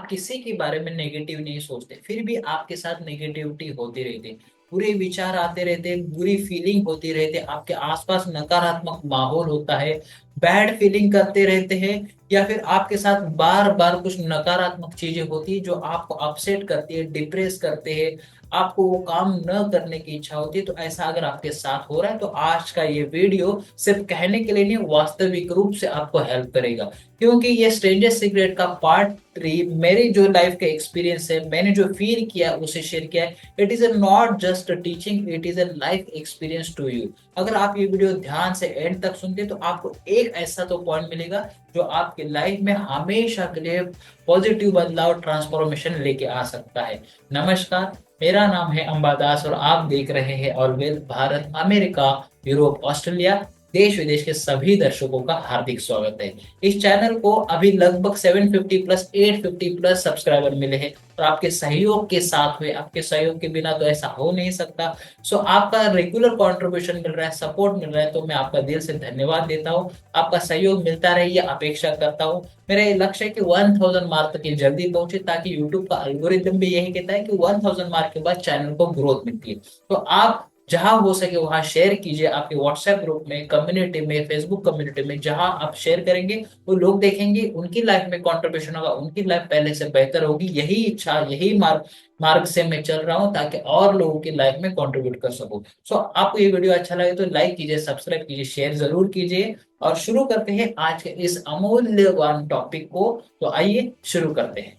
आप किसी के बारे में नेगेटिव नहीं सोचते, फिर भी आपके साथ नेगेटिविटी होती रहती है, बुरे विचार आते रहते, बुरी फीलिंग होती रहती, आपके आसपास नकारात्मक माहौल होता है, बैड फीलिंग करते रहते हैं, या फिर आपके साथ बार बार कुछ नकारात्मक चीजें होती है जो आपको अपसेट करती है, डिप्रेस करते हैं, आपको वो काम न करने की इच्छा होती है। तो ऐसा अगर आपके साथ हो रहा है तो आज का ये वीडियो सिर्फ कहने के लिए नहीं, वास्तविक रूप से आपको हेल्प करेगा। क्योंकि ये स्ट्रेंजर सीक्रेट का पार्ट 3 मेरी जो लाइफ का एक्सपीरियंस है, मैंने जो फील किया उसे शेयर किया है। It is not just teaching, it is a life experience to you. अगर आप ये वीडियो ध्यान से एंड तक सुनते तो आपको एक ऐसा तो पॉइंट मिलेगा जो आपकी लाइफ में हमेशा के लिए पॉजिटिव बदलाव, ट्रांसफॉर्मेशन लेके आ सकता है। नमस्कार, मेरा नाम है अंबादास और आप देख रहे हैं always Bharat, America, Europe, Australia, देश विदेश के सभी दर्शकों का हार्दिक स्वागत है। इस चैनल को अभी लगभग 750 प्लस 850 प्लस सब्सक्राइबर मिले हैं और आपके सहयोग के साथ हुए, आपके सहयोग के बिना तो ऐसा हो नहीं सकता। सो आपका रेगुलर कंट्रीब्यूशन मिल रहा है, सपोर्ट मिल रहा है, तो मैं आपका दिल से धन्यवाद देता हूँ। आपका सहयोग मिलता रहे ये अपेक्षा करता हूँ। मेरा ये लक्ष्य है कि 1000 मार्क तक ये जल्दी पहुंचे, ताकि यूट्यूब का एल्गोरिदम भी यही कहता है कि 1000 मार्क के बाद चैनल को ग्रोथ मिलती है। तो आप जहां हो सके वहां शेयर कीजिए, आपके व्हाट्सएप ग्रुप में, कम्युनिटी में, फेसबुक कम्युनिटी में। जहां आप शेयर करेंगे वो लोग देखेंगे, उनकी लाइफ में कंट्रीब्यूशन होगा, उनकी लाइफ पहले से बेहतर होगी। यही इच्छा, यही मार्ग मार्ग से मैं चल रहा हूं, ताकि और लोगों की लाइफ में कंट्रीब्यूट कर सकूं। सो आपको ये वीडियो अच्छा लगे तो लाइक कीजिए, सब्सक्राइब कीजिए, शेयर जरूर कीजिए। और शुरू करते हैं आज के इस अमूल्यवान टॉपिक को। तो आइए शुरू करते हैं।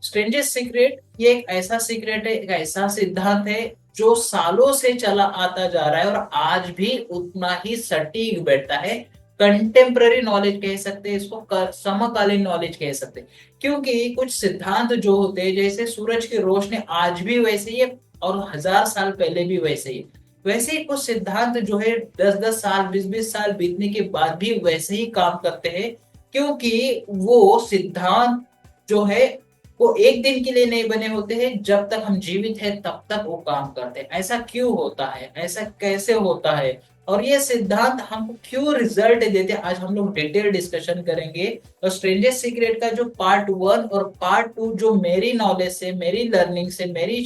स्ट्रेंजेस्ट सीक्रेट ये एक ऐसा सीक्रेट है, एक ऐसा सिद्धांत है जो सालों से चला आता जा रहा है और आज भी उतना ही सटीक बैठता है। कंटेम्प्ररी नॉलेज कह सकते हैं इसको, समकालीन नॉलेज कह सकते हैं। क्योंकि कुछ सिद्धांत जो होते हैं, जैसे सूरज की रोशनी आज भी वैसे ही है और 1000 साल पहले भी वैसे ही, वैसे ही कुछ सिद्धांत जो है 10-10 साल, 20-20 साल बीतने के बाद भी वैसे ही काम करते हैं। क्योंकि वो सिद्धांत जो है वो एक दिन के लिए नहीं बने होते हैं, जब तक हम जीवित हैं तब तक वो काम करते हैं। ऐसा क्यों होता है, ऐसा कैसे होता है, और ये सिद्धांत हमको क्यों रिजल्ट देते हैं, आज हम लोग डिटेल डिस्कशन करेंगे। और स्ट्रेंजेस्ट सीक्रेट का जो पार्ट 1 और पार्ट 2 जो मेरी नॉलेज से, मेरी लर्निंग से, मेरी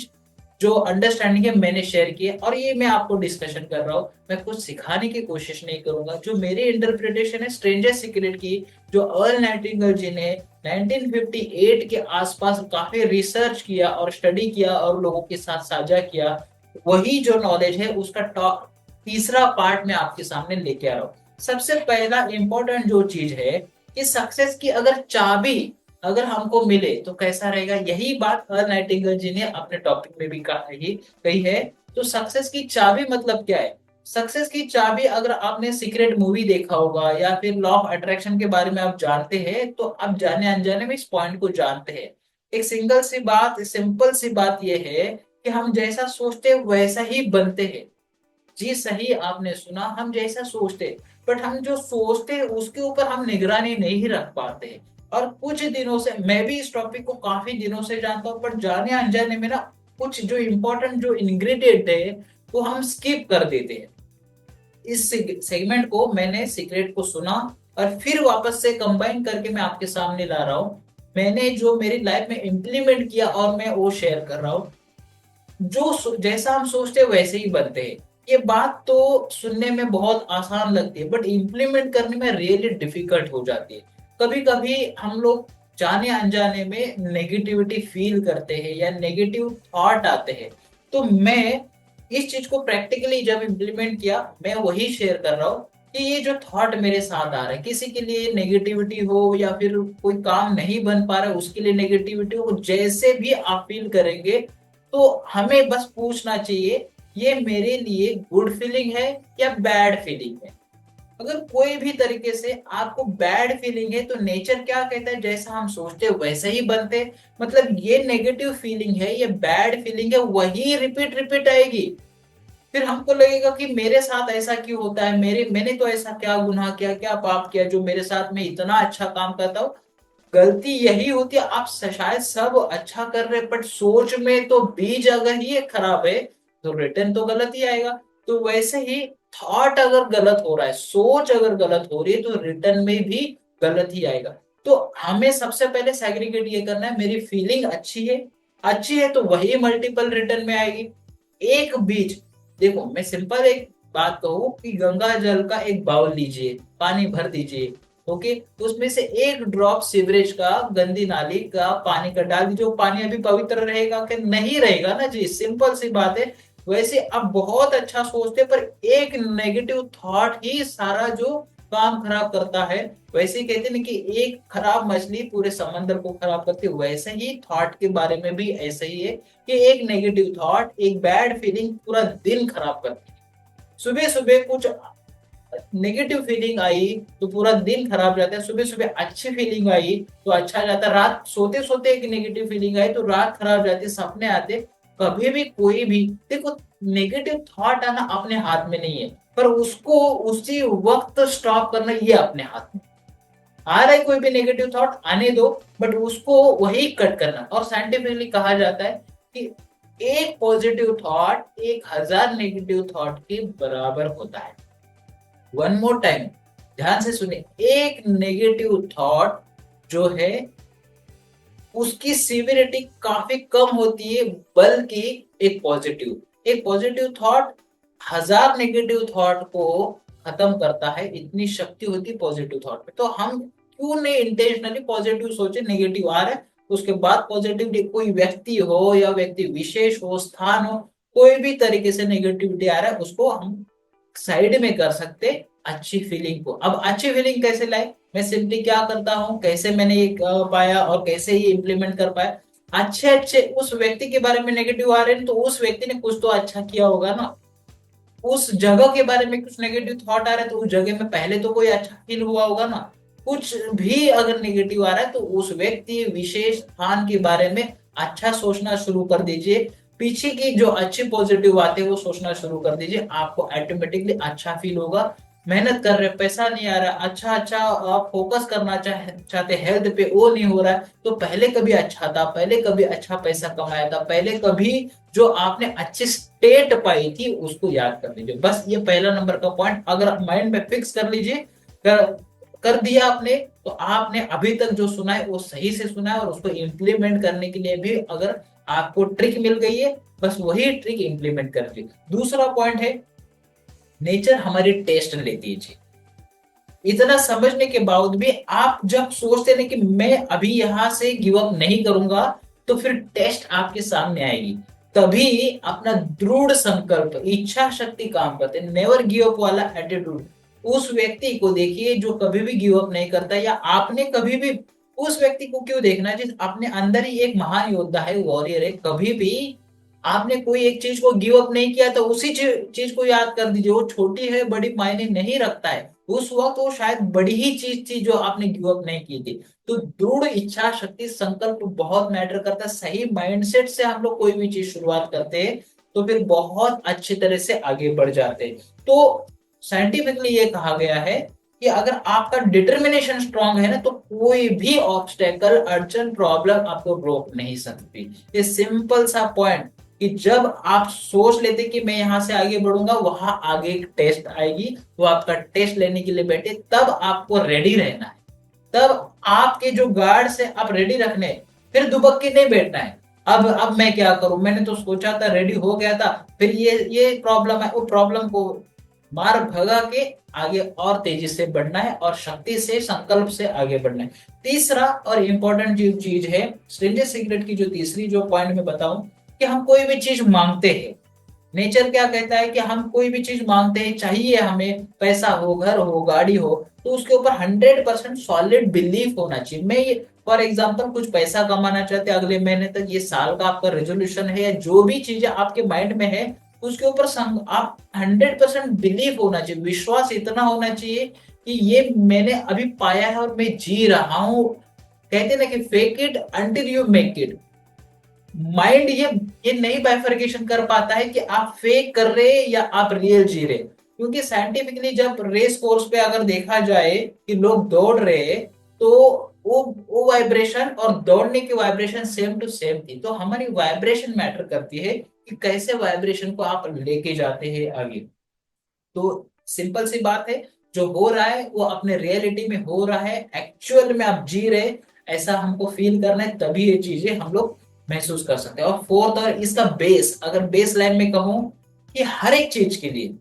जो अंडरस्टैंडिंग है मैंने शेयर की है, और ये मैं आपको डिस्कशन कर रहा हूँ। मैं कुछ सिखाने की कोशिश नहीं करूंगा। जो मेरी इंटरप्रिटेशन है स्ट्रेंजर सीक्रेट की, जो अर्ल नाइटिंगेल जी ने 1958 के आसपास काफी रिसर्च किया और स्टडी किया और लोगों के साथ साझा किया, वही जो नॉलेज है उसका तीसरा पार्ट मैं आपके सामने लेके आ रहा हूँ। सबसे पहला इंपॉर्टेंट जो चीज है कि सक्सेस की अगर चाबी अगर हमको मिले तो कैसा रहेगा, यही बात अर्ल नाइटिंगेल जी ने अपने टॉपिक में भी कही है। तो सक्सेस की चाबी मतलब क्या है? सक्सेस की चाबी, अगर आपने सीक्रेट मूवी देखा होगा या फिर लॉ ऑफ अट्रैक्शन के बारे में आप जानते हैं, तो आप जाने अनजाने में इस पॉइंट को जानते हैं। एक सिंगल सी बात, सिंपल सी बात यह है कि हम जैसा सोचते हैं वैसा ही बनते हैं। जी सही आपने सुना, हम जैसा सोचते, बट हम जो सोचते हैं उसके ऊपर हम निगरानी नहीं रख पाते हैं। और कुछ दिनों से मैं भी इस टॉपिक को काफी दिनों से जानता हूँ, पर जाने अनजाने में ना कुछ जो इम्पोर्टेंट जो इंग्रेडिएंट है वो हम स्किप कर देते हैं। इस सेगमेंट को मैंने सीक्रेट को सुना और फिर वापस से कंबाइन करके मैं आपके सामने ला रहा हूँ। मैंने जो मेरी लाइफ में इम्प्लीमेंट किया और मैं वो शेयर कर रहा हूँ। जो जैसा हम सोचते हैं वैसे ही बनते हैं। ये बात तो सुनने में बहुत आसान लगती है, बट इम्प्लीमेंट करने में रियली डिफिकल्ट हो जाती है। कभी कभी हम लोग जाने अनजाने में नेगेटिविटी फील करते हैं या नेगेटिव थॉट आते हैं। तो मैं इस चीज को प्रैक्टिकली जब इम्प्लीमेंट किया, मैं वही शेयर कर रहा हूँ कि ये जो थॉट मेरे साथ आ रहा है, किसी के लिए नेगेटिविटी हो या फिर कोई काम नहीं बन पा रहा है उसके लिए नेगेटिविटी हो, जैसे भी आप फील करेंगे, तो हमें बस पूछना चाहिए ये मेरे लिए गुड फीलिंग है या बैड फीलिंग है। अगर कोई भी तरीके से आपको बैड फीलिंग है, तो नेचर क्या कहता है, जैसा हम सोचते हैं वैसे ही बनते हैं। मतलब ये नेगेटिव फीलिंग है, ये बैड फीलिंग है, वही रिपीट रिपीट आएगी। फिर हमको लगेगा कि मेरे साथ ऐसा क्यों होता है, मैंने तो ऐसा क्या गुनाह किया, क्या पाप किया जो मेरे साथ में इतना अच्छा काम करता हूँ। गलती यही होती है, आप शायद सब अच्छा कर रहे, बट सोच में तो बीज अगर ये खराब है तो रिटर्न तो गलत ही आएगा। तो वैसे ही थॉट अगर गलत हो रहा है, सोच अगर गलत हो रही है, तो रिटर्न में भी गलत ही आएगा। तो हमें सबसे पहले सेग्रीगेट ये करना है, मेरी फीलिंग अच्छी है तो वही मल्टीपल रिटर्न में आएगी। एक बीज, देखो मैं सिंपल एक बात कहूँ कि गंगा जल का एक बाउल लीजिए, पानी भर दीजिए, ओके, तो उसमें से एक ड्रॉप सीवरेज का, गंदी नाली का पानी का डाल दीजिए, वो पानी अभी पवित्र रहेगा कि नहीं रहेगा ना जी, सिंपल सी बात है। वैसे आप बहुत अच्छा सोचते पर एक नेगेटिव थॉट ही सारा जो काम खराब करता है। वैसे ही कहते हैं ना कि एक खराब मछली पूरे समंदर को खराब करती है, वैसे ही थॉट के बारे में भी ऐसा ही है कि एक नेगेटिव थॉट, एक बैड फीलिंग पूरा दिन खराब करती है। सुबह सुबह कुछ नेगेटिव फीलिंग आई तो पूरा दिन खराब जाता है, सुबह सुबह अच्छी फीलिंग आई तो अच्छा जाता है, रात सोते सोते एक नेगेटिव फीलिंग आई तो रात खराब जाती है, सपने आते। कभी भी कोई भी, देखो, नेगेटिव थॉट आना अपने हाथ में नहीं है, पर उसको उसी वक्त स्टॉप करना ये अपने हाथ में। आ रहा है कोई भी नेगेटिव थॉट, आने दो, बट उसको वही कट करना। और साइंटिफिकली कहा जाता है कि एक पॉजिटिव थॉट 1,000 नेगेटिव थॉट के बराबर होता है। वन मोर टाइम, ध्यान से सुनिए, एक नेगेटिव थॉट जो है उसकी सीवियरिटी काफी कम होती है, बल्कि एक पॉजिटिव थॉट 1,000 नेगेटिव थॉट को खत्म करता है, इतनी शक्ति होती है पॉजिटिव थॉट में। तो हम क्यों नहीं इंटेंशनली पॉजिटिव सोचे, नेगेटिव आ रहा है उसके बाद पॉजिटिविटी, कोई व्यक्ति हो या व्यक्ति विशेष हो, स्थान हो, कोई भी तरीके से नेगेटिविटी आ रहा है उसको हम साइड में कर सकते अच्छी फीलिंग को। अब अच्छी फीलिंग कैसे लाए, मैं सिंपली क्या करता हूँ, कैसे मैंने ये पाया और कैसे ये इम्प्लीमेंट कर पाया। अच्छे अच्छे उस व्यक्ति के बारे में नेगेटिव आ रहे हैं तो उस व्यक्ति ने कुछ तो अच्छा किया होगा ना। उस जगह के बारे में कुछ नेगेटिव थॉट आ रहा है तो उस जगह में पहले तो कोई अच्छा फील हुआ होगा ना। कुछ भी अगर नेगेटिव आ रहा है तो उस व्यक्ति विशेष स्थान के बारे में अच्छा सोचना शुरू कर दीजिए, पीछे की जो अच्छे पॉजिटिव बातें वो सोचना शुरू कर दीजिए, आपको ऑटोमेटिकली अच्छा फील होगा। मेहनत कर रहे, पैसा नहीं आ रहा, अच्छा अच्छा आप फोकस करना चाहते, हेल्थ पे वो नहीं हो रहा है, तो पहले कभी अच्छा था, पहले कभी अच्छा पैसा कमाया था, पहले कभी जो आपने अच्छी स्टेट पाई थी उसको याद कर लीजिए। बस ये पहला नंबर का पॉइंट अगर माइंड में फिक्स कर लीजिए, कर, कर दिया आपने, तो आपने अभी तक जो सुना है वो सही से सुना है, और उसको इम्प्लीमेंट करने के लिए भी अगर आपको ट्रिक मिल गई है, बस वही ट्रिक इम्प्लीमेंट कर लीजिए। दूसरा पॉइंट है, नेचर हमारी टेस्ट लेती है जी। इतना समझने के बाद भी आप जब सोचते हैं कि मैं अभी यहां से गिव अप नहीं करूंगा, तो फिर टेस्ट आपके सामने आएगी, तभी अपना दृढ़ संकल्प, इच्छा शक्ति काम करते हैं, नेवर गिव अप वाला एटीट्यूड। उस व्यक्ति को देखिए जो कभी भी गिव अप नहीं करता, या आपने कभी भी उस व्यक्ति को क्यों देखना है जिस अपने अंदर ही एक महान योद्धा है, वॉरियर है। कभी भी आपने कोई एक चीज को गिव अप नहीं किया तो उसी चीज को याद कर दीजिए, वो छोटी है बड़ी मायने नहीं रखता है, उस वक्त वो शायद बड़ी ही चीज थी जो आपने गिव अप नहीं की थी। तो दृढ़ इच्छा शक्ति, संकल्प बहुत मैटर करता है। सही माइंडसेट से हम लोग कोई भी चीज शुरुआत करते हैं तो फिर बहुत अच्छी तरह से आगे बढ़ जाते हैं। तो साइंटिफिकली ये कहा गया है कि अगर आपका डिटर्मिनेशन स्ट्रांग है ना तो कोई भी ऑब्स्टेकल, अड़चन, प्रॉब्लम आपको रोक नहीं सकती। ये सिंपल सा पॉइंट कि जब आप सोच लेते कि मैं यहां से आगे बढ़ूंगा, वहां आगे एक टेस्ट आएगी, वो आपका टेस्ट लेने के लिए बैठे, तब आपको रेडी रहना है। तब आपके जो गार्ड से आप रेडी रखने, फिर दुबक के नहीं बैठना है। अब मैं क्या करूं, मैंने तो सोचा था, रेडी हो गया था, फिर ये प्रॉब्लम है, वो प्रॉब्लम को मार भगा के आगे और तेजी से बढ़ना है, और शक्ति से, संकल्प से आगे बढ़ना है। तीसरा और इंपॉर्टेंट जो चीज है, स्ट्रेंजर सीक्रेट की जो तीसरी जो पॉइंट में बताऊं, कि हम कोई भी चीज मांगते हैं, नेचर क्या कहता है कि हम कोई भी चीज मांगते हैं, चाहिए हमें, पैसा हो, घर हो, गाड़ी हो, तो उसके ऊपर 100% सॉलिड बिलीफ होना चाहिए। मैं ये फॉर एग्जाम्पल कुछ पैसा कमाना चाहते हैं अगले महीने तक, ये साल का आपका रेजोल्यूशन है, या जो भी चीजें आपके माइंड में है उसके ऊपर आप 100% बिलीव होना चाहिए, विश्वास इतना होना चाहिए कि ये मैंने अभी पाया है और मैं जी रहा हूं। कहते हैं ना कि fake it until you make it. Mind ये नहीं बाइफर्केशन कर पाता है कि आप फेक कर रहे हैं या आप रियल जी रहे, क्योंकि साइंटिफिकली जब रेस कोर्स पे अगर देखा जाए कि लोग दौड़ रहे हैं, तो वो वाइब्रेशन और दौड़ने की वाइब्रेशन सेम टू सेम थी। तो हमारी वाइब्रेशन मैटर करती है कि कैसे वाइब्रेशन को आप लेके जाते हैं आगे। तो सिंपल सी बात है, जो हो रहा है वो अपने रियलिटी में हो रहा है, एक्चुअल में आप जी रहे, ऐसा हमको फील करना है, तभी ये चीजें हम लोग महसूस कर सकते हैं। और फोर्थ और इसका बेस, अगर बेस लाइन में कहूं कि हर एक चीज के लिए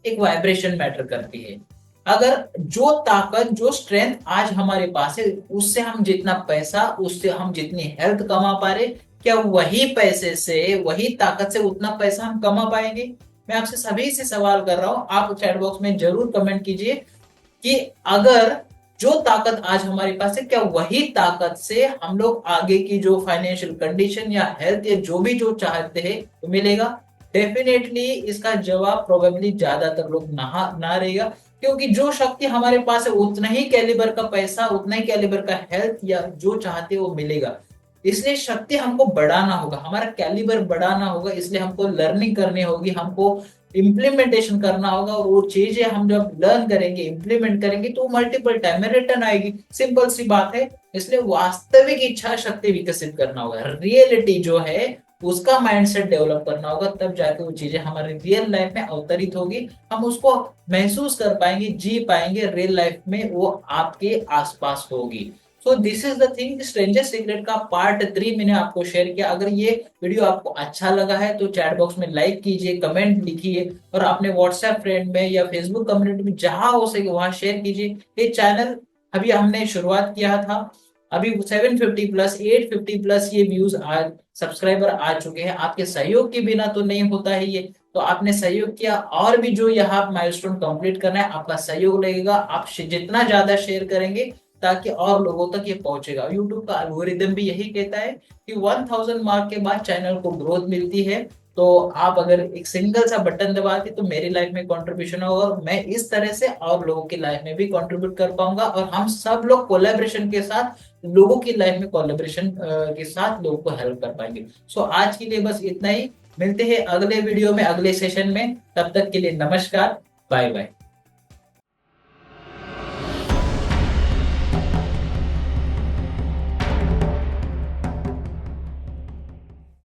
एक वाइब्रेशन मैटर करती है। अगर जो ताकत जो स्ट्रेंथ आज हमारे पास है, उससे हम जितना पैसा, उससे हम जितनी हेल्थ कमा पा रहे, क्या वही पैसे से, वही ताकत से उतना पैसा हम कमा पाएंगे? मैं आपसे सभी से सवाल कर रहा हूं, आप चैट बॉक्स में जरूर कमेंट कीजिए कि अगर जो ताकत आज हमारे पास है, क्या वही ताकत से हम लोग आगे की जो फाइनेंशियल कंडीशन या हेल्थ या जो भी जो चाहते हैं तो मिलेगा? डेफिनेटली इसका जवाब प्रोबेबली ज्यादातर लोग ना रहेगा, क्योंकि जो शक्ति हमारे पास है उतना ही कैलिबर का पैसा, उतना ही कैलिबर का हेल्थ या जो चाहते हैं वो मिलेगा। इसलिए शक्ति हमको बढ़ाना होगा, हमारा कैलिबर बढ़ाना होगा, इसलिए हमको लर्निंग करनी होगी, हमको इम्प्लीमेंटेशन करना होगा। और वो चीजें हम जब लर्न करेंगे, इम्प्लीमेंट करेंगे, तो मल्टीपल टाइम में रिटर्न आएगी, सिंपल सी बात है। इसलिए वास्तविक इच्छा शक्ति विकसित करना होगा, रियलिटी जो है उसका माइंडसेट डेवलप करना होगा, तब जाके वो चीजें हमारी रियल लाइफ में अवतरित होगी, हम उसको महसूस कर पाएंगे, जी पाएंगे, रियल लाइफ में वो आपके आसपास होगी। So this is the thing, stranger secret का पार्ट 3 मैंने आपको शेयर किया। अगर ये वीडियो आपको अच्छा लगा है तो चैट बॉक्स में लाइक कीजिए, कमेंट लिखिए, और अपने व्हाट्सएप फ्रेंड में या फेसबुक कम्युनिटी में जहां हो सके वहां शेयर कीजिए। ये चैनल अभी हमने शुरुआत किया था, अभी 750 प्लस 850 प्लस ये व्यूज आज सब्सक्राइबर आ चुके हैं। आपके सहयोग के बिना तो नहीं होता है ये, तो आपने सहयोग किया, और भी जो यहाँ माइलस्टोन कंप्लीट करना है आपका सहयोग लगेगा। आप जितना ज्यादा शेयर करेंगे ताकि और लोगों तक ये पहुंचेगा। यूट्यूब का एल्गोरिदम भी यही कहता है कि 1000 मार्क के बाद चैनल को ग्रोथ मिलती है। तो आप अगर एक सिंगल सा बटन दबाते तो मेरी लाइफ में कंट्रीब्यूशन होगा, और मैं इस तरह से और लोगों की लाइफ में भी कंट्रीब्यूट कर पाऊंगा, और हम सब लोग कोलेब्रेशन के साथ लोगों की लाइफ में कोलेब्रेशन के साथ लोगों को हेल्प कर पाएंगे। सो आज के लिए बस इतना ही, मिलते हैं अगले वीडियो में, अगले सेशन में, तब तक के लिए नमस्कार, बाय बाय।